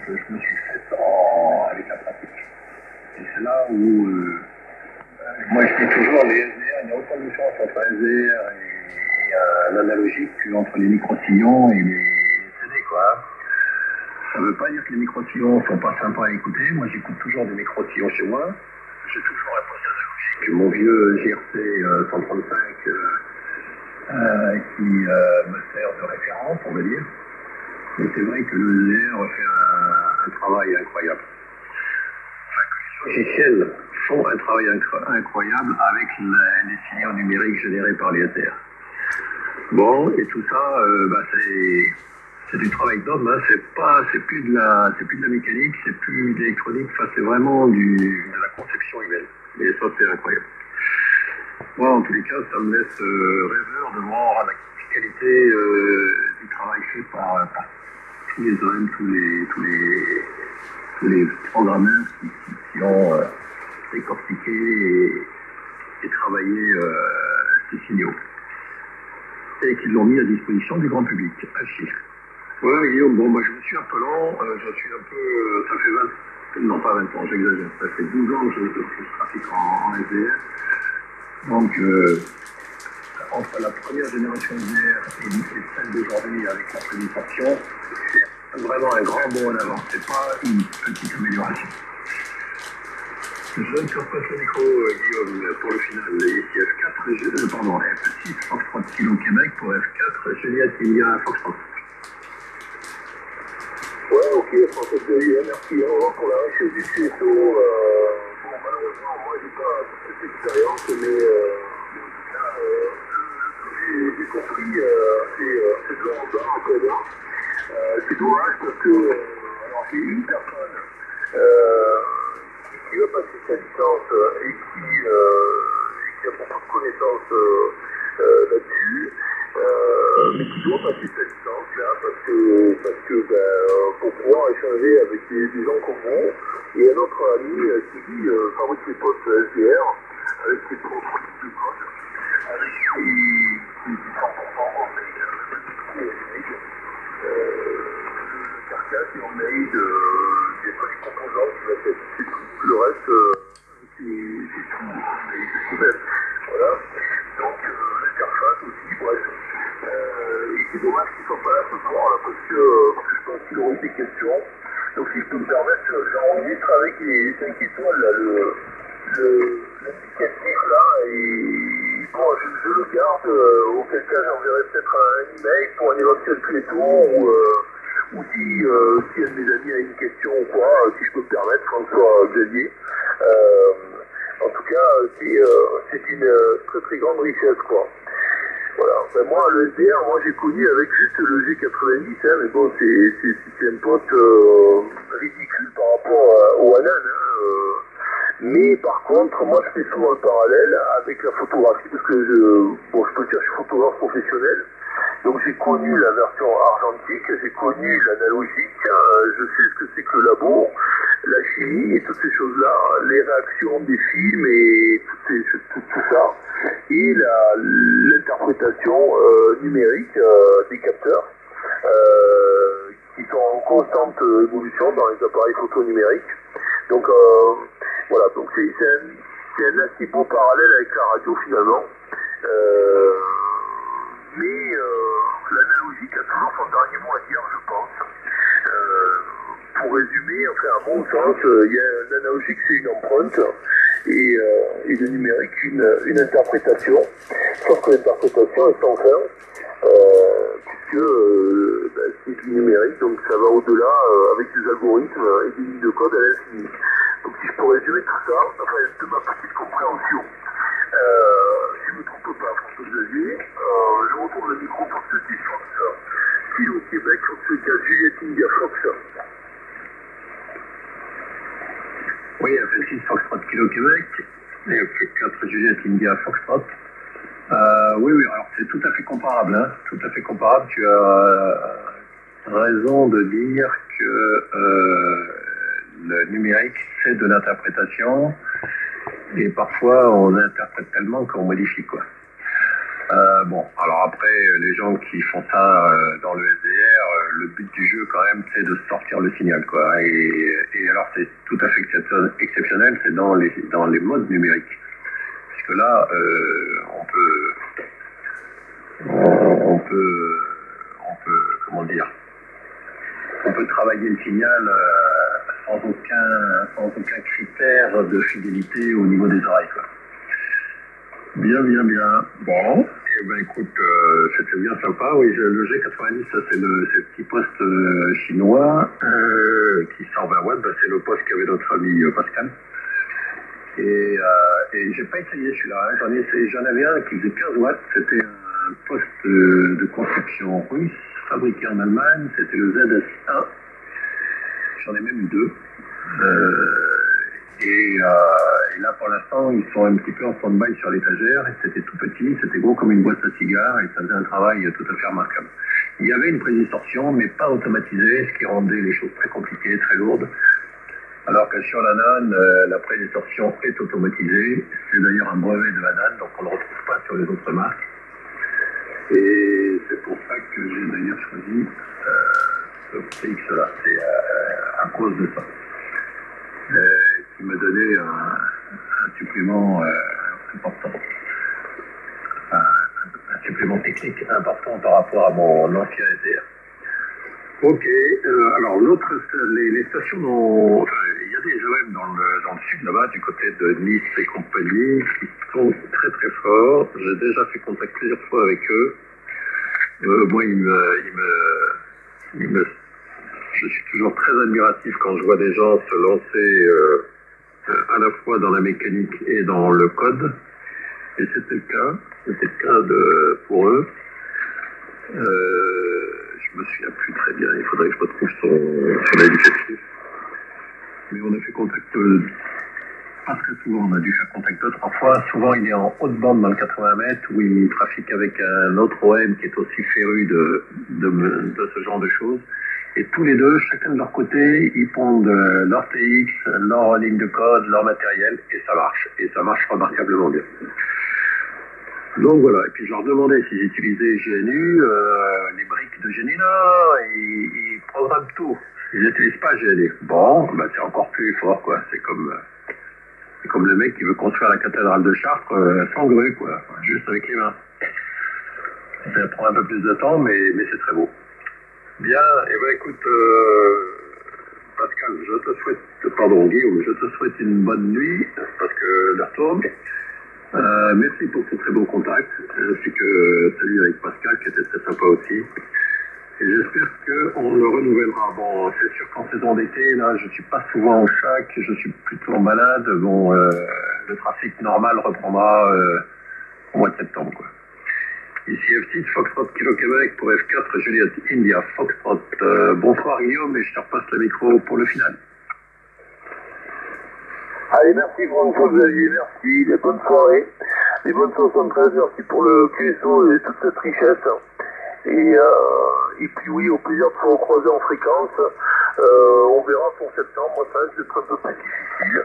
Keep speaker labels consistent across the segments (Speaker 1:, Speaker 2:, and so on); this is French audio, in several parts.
Speaker 1: que je me suis fait avec la pratique. Et c'est là où, moi je dis toujours, les SDR, il y a autant de différence entre un SDR et l'analogique qu'entre les micro-sillons et les CD, quoi. Ça ne veut pas dire que les micro-sillons ne sont pas sympas à écouter. Moi, j'écoute toujours des micro-sillons chez moi. J'ai toujours un poste analogique. Mon vieux GRC 135 qui me sert de référence, on va dire. Mais c'est vrai que le LR fait un travail incroyable. Les logiciels font un travail incroyable avec les signaux numériques générés par les SDR. Bon, et tout ça, c'est du travail d'homme, hein. C'est plus de la mécanique, c'est plus de l'électronique, enfin, c'est vraiment de la conception humaine. Et ça, c'est incroyable. Moi, en tous les cas, ça me laisse rêveur de voir la qualité du travail fait par tous les hommes, tous les programmeurs qui ont décortiqué et travaillé ces signaux. Et qui l'ont mis à disposition du grand public. Ainsi. Ouais, Guillaume, bon, moi je me suis un peu lent, je suis un peu, ça fait non pas 20 ans, j'exagère, ça fait 12 ans que je trafique en SDR. Donc, entre la première génération SDR et celle d'aujourd'hui avec la prédication, c'est vraiment un grand bond en avant, c'est pas une petite amélioration. Je te repasse le micro, Guillaume, pour le final. Ici F4, pardon, F6, Foxtrot Kilo Québec pour F4, Juliette India Foxtrot.
Speaker 2: Ouais, ok, François Thierry, merci. Au revoir pour la recherche du CSO. Bon, malheureusement, moi, j'ai pas toute cette expérience, mais en tout cas, j'ai compris, c'est de l'envers, en fait. C'est dommage parce que, alors, j'ai une personne qui va passer sa licence et qui a beaucoup de connaissances là-dessus, mais qui doit passer sa licence là parce que pour pouvoir échanger avec des gens comme vous, et un autre ami qui dit fabrique les postes SDR avec ses propres types de code, avec des 100% le carcasse et on made des petits composants qui va être c'est tout. Le reste c'est tout même. Voilà. Donc l'interface aussi, bref. Et c'est dommage qu'il ne soit pas là ce soir là, parce que je pense qu'il aurait des questions. Donc si je peux me permettre, j'enregistre avec les 5 étoiles là, l'indicatif là, et bon, je le garde, auquel cas j'enverrai peut-être un email pour un éventuel piéton ou si un de mes amis a une question ou quoi, si je peux me permettre, François Xavier. En tout cas, c'est une très très grande richesse, quoi. Voilà. Ben moi, le SDR, moi j'ai connu avec juste le G90, hein, mais bon, c'est un pote ridicule par rapport au Anan. Mais par contre, moi je fais souvent le parallèle avec la photographie, parce que je peux dire que je suis photographe professionnel. Donc j'ai connu la version argentique, j'ai connu l'analogique, je sais ce que c'est que le labo, la chimie et toutes ces choses-là, les réactions des films et tout ça, et l'interprétation numérique des capteurs qui sont en constante évolution dans les appareils photo numériques. Donc voilà, donc c'est un assez beau parallèle avec la radio finalement. Mais l'analogique a toujours son dernier mot à dire, je pense. Pour résumer, enfin à mon sens, il y a un analogique, c'est une empreinte, et le numérique, une interprétation. Sauf que l'interprétation est sans fin, puisque c'est du numérique, donc ça va au-delà avec des algorithmes et des lignes de code à l'infini. Donc si je peux résumer tout ça, enfin de ma petite compréhension. Si je ne me trompe pas, François Xavier, je retourne le micro pour ceux qui Fox, qui au Québec, pour ceux qui a Juliette India Fox.
Speaker 1: Oui, F6 Foxtrot Kilo Québec, et F4 Juliette India Foxtrot. Oui, alors c'est tout à fait comparable, hein, tout à fait comparable. Tu as raison de dire que le numérique, c'est de l'interprétation, et parfois on interprète tellement qu'on modifie, quoi. Bon, alors après, les gens qui font ça dans le SDR, le but but du jeu quand même, c'est de sortir le signal, quoi. Et alors c'est tout à fait exceptionnel, c'est dans les modes numériques. Parce que là, on peut, comment dire, on peut travailler le signal sans aucun critère de fidélité au niveau des oreilles, quoi. Bien. Bon, et ben écoute, c'était bien sympa. Oui, le G90, ça c'est le petit poste chinois qui sort 20 watts. Ben, c'est le poste qu'avait notre ami Pascal. Et j'ai pas essayé celui-là. Hein. J'en avais un qui faisait 15 watts. C'était un poste de conception russe, fabriqué en Allemagne. C'était le ZS1. J'en ai même eu deux. Et là, pour l'instant, ils sont un petit peu en stand-by sur l'étagère. C'était tout petit, c'était gros comme une boîte à cigares et ça faisait un travail tout à fait remarquable. Il y avait une prédistorsion, mais pas automatisée, ce qui rendait les choses très compliquées, très lourdes. Alors que sur la NAN, la prédistorsion est automatisée. C'est d'ailleurs un brevet de la NAN, donc on ne le retrouve pas sur les autres marques. Et c'est pour ça que j'ai d'ailleurs choisi ce PX-là. C'est à cause de ça. Qui me donnait un supplément important, un supplément technique important par rapport à mon ancien ETR. Ok, alors les stations, enfin, il y a des OM dans le sud là-bas, du côté de Nice et compagnie, qui sont très très forts. J'ai déjà fait contact plusieurs fois avec eux. Moi, je suis toujours très admiratif quand je vois des gens se lancer à la fois dans la mécanique et dans le code. Et c'était le cas pour eux. Je me souviens plus très bien, il faudrait que je retrouve son indicatif. Mais on a fait contact pas très souvent, on a dû faire contact 2-3 fois. Souvent il est en haute bande dans le 80 mètres où il trafique avec un autre OM qui est aussi féru de ce genre de choses. Et tous les deux, chacun de leur côté, ils pondent leur TX, leur ligne de code, leur matériel, et ça marche. Et ça marche remarquablement bien. Donc voilà, et puis je leur demandais s'ils utilisaient GNU, les briques de GNU, là, ils programment tout. Ils n'utilisent pas GNU. Bon, bah c'est encore plus fort, quoi. C'est comme le mec qui veut construire la cathédrale de Chartres sans grue, quoi. Juste avec les mains. Ça prend un peu plus de temps, mais c'est très beau. Bien, et ben écoute, Pascal, Guillaume, je te souhaite une bonne nuit, parce que l'heure tourne. Merci pour ce très beau contact, ainsi que celui avec Pascal, qui était très sympa aussi. Et j'espère qu'on le renouvellera. Bon, c'est sûr qu'en saison d'été, là, je suis pas souvent au chac, je suis plutôt malade. Bon, le trafic normal reprendra au mois de septembre, quoi. Ici F6, Foxtrot Kilo Québec pour F4, Juliette India, Foxtrot. Bonsoir Guillaume, et je te repasse le micro pour le final.
Speaker 2: Allez, merci François Xavier, merci, des bonnes soirées, des bonnes 73, merci pour le QSO et toute cette richesse. Et puis oui, au plaisir de se recroiser en fréquence. On verra pour septembre, moi ça risque d'être un peu plus difficile.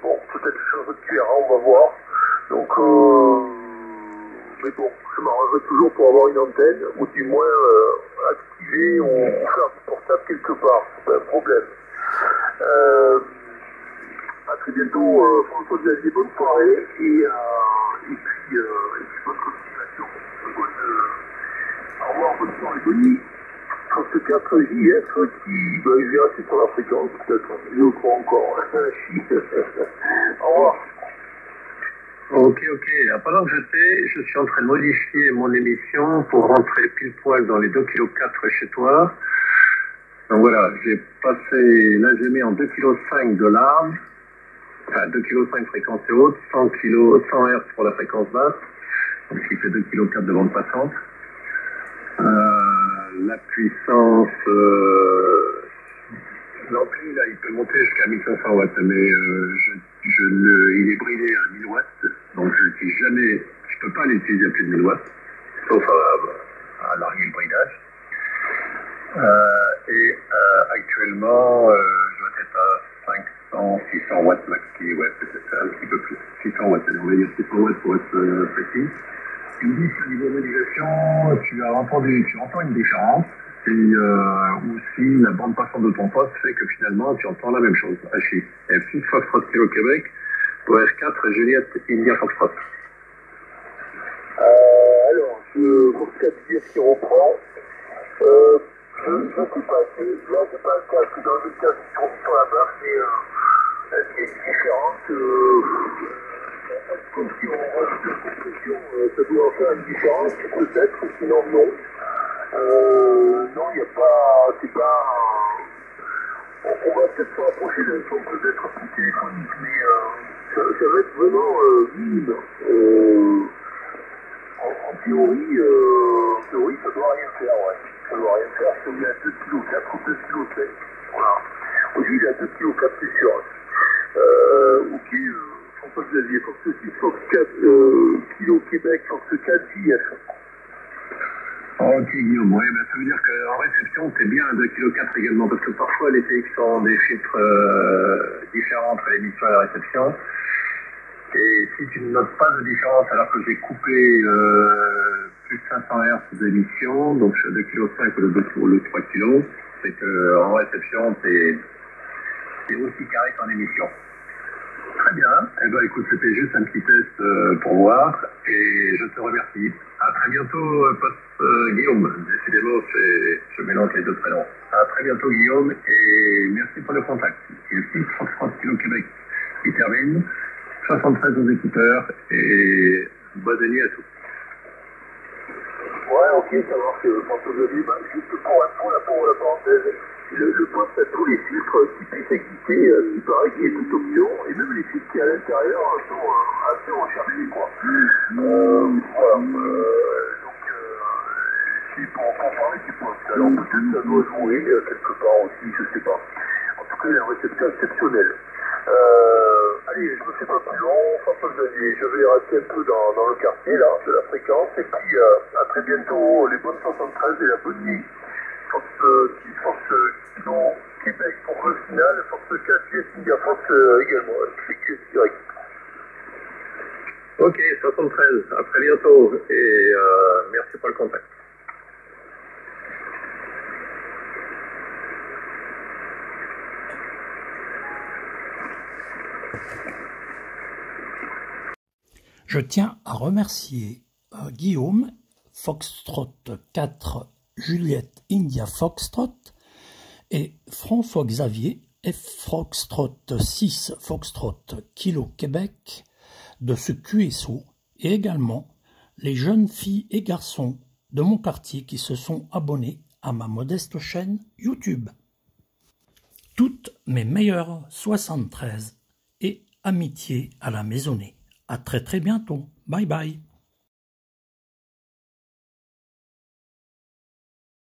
Speaker 2: Bon, peut-être sur votre QRA, on va voir. Donc, mais bon, je m'arrangerai toujours pour avoir une antenne, ou du moins activer ou faire du portable quelque part, c'est pas un problème. À très bientôt, François Xavier, bonne soirée, et puis bonne continuation. Au revoir, bonne soirée, bonne nuit. 34 JF qui, je vais rester sur la fréquence, peut-être, je le crois encore. Au revoir.
Speaker 1: Ok. Pendant que je suis en train de modifier mon émission pour rentrer pile poil dans les 2,4 kg chez toi. Donc voilà, j'ai passé, là j'ai mis en 2,5 kg de large, enfin 2,5 kg fréquence haute, 100 Hz pour la fréquence basse, donc ce qui fait 2,4 kg de bande passante. La puissance, l'ampli là il peut monter jusqu'à 1500 watts, mais il est bridé à 1000 watts, donc je n'utilise jamais, je peux pas l'utiliser à plus de 1000 watts, sauf à larguer le bridage. Actuellement, je dois être à 600 watts maxi, ouais, peut-être un petit peu plus. 600 watts, on va dire 600 watts pour être précis. Tu me dis qu'au niveau modulation, tu entends une différence, ou si la bande passante de ton poste fait que finalement tu entends la même chose. HI. F6 Foxtrot Kilo Québec, pour F4 Juliette India Foxtrot.
Speaker 2: Alors, je constate dire qui reprend. Je ne sais pas, là c'est pas le cas, parce que dans le cas qui trouve sur la barre, c'est différente. Comme si on rajoute la compression, ça doit faire une différence, peut-être, sinon non. Non, il n'y a pas, c'est pas... On va peut-être se rapprocher d'un son peut-être plus téléphonique, mais ça va être vraiment minime. En théorie, ça doit rien faire, ouais. Ça doit rien faire, parce qu'il est à 2,4 kg ou 2,5 kg. Voilà. Aujourd'hui, il est à 2,4 kg, c'est sûr. Ok, François-Xavier, Fox 6, Fox 4, Kilo Québec, Fox 4, JF.
Speaker 1: Ok, Guillaume, oui, ben, ça veut dire qu'en réception, c'est bien à 2,4 kg également, parce que parfois les TX ont des chiffres différents entre l'émission et la réception. Et si tu ne notes pas de différence alors que j'ai coupé plus 500 Hz d'émission, donc je suis à 2,5 kg ou le 3 kg, c'est qu'en réception, c'est aussi carré qu'en émission. Très bien. Eh ben, écoute, c'était juste un petit test pour voir, et je te remercie. À très bientôt, Guillaume. Décidément, je mélange les deux prénoms. À très bientôt, Guillaume, et merci pour le contact. Il y a 6 Foxtrot Kilo Québec qui termine. 73 aux écouteurs et bonne nuit à tous.
Speaker 2: Ouais, ok, ça marche, François-Xavier. Juste pour info, là, pour la parenthèse, le poste a tous les filtres qui puissent exister, il paraît qu'il est toute option, et même les filtres qui à l'intérieur sont assez recherchés, quoi. Voilà. Donc, c'est pour parler du poste. Alors peut-être ça doit jouer quelque part aussi, je sais pas. En tout cas, il y a un récepteur exceptionnel. Allez, je me fais pas plus long, François-Xavier, je vais rester un peu dans le quartier là, de la fréquence, et puis à très bientôt, les bonnes 73 et la bonne nuit. Fox 6, Fox Kilo Québec pour le final, Fox 4, GS India Fox également, c'est direct.
Speaker 1: Ok, 73, à très bientôt, et merci pour le contact.
Speaker 3: Je tiens à remercier Guillaume, Foxtrot 4, Juliette India Foxtrot, et François-Xavier, Foxtrot 6, Foxtrot Kilo Québec, de ce QSO, et également les jeunes filles et garçons de mon quartier qui se sont abonnés à ma modeste chaîne YouTube. Toutes mes meilleures 73 et amitié à la maisonnée. À très bientôt. Bye bye.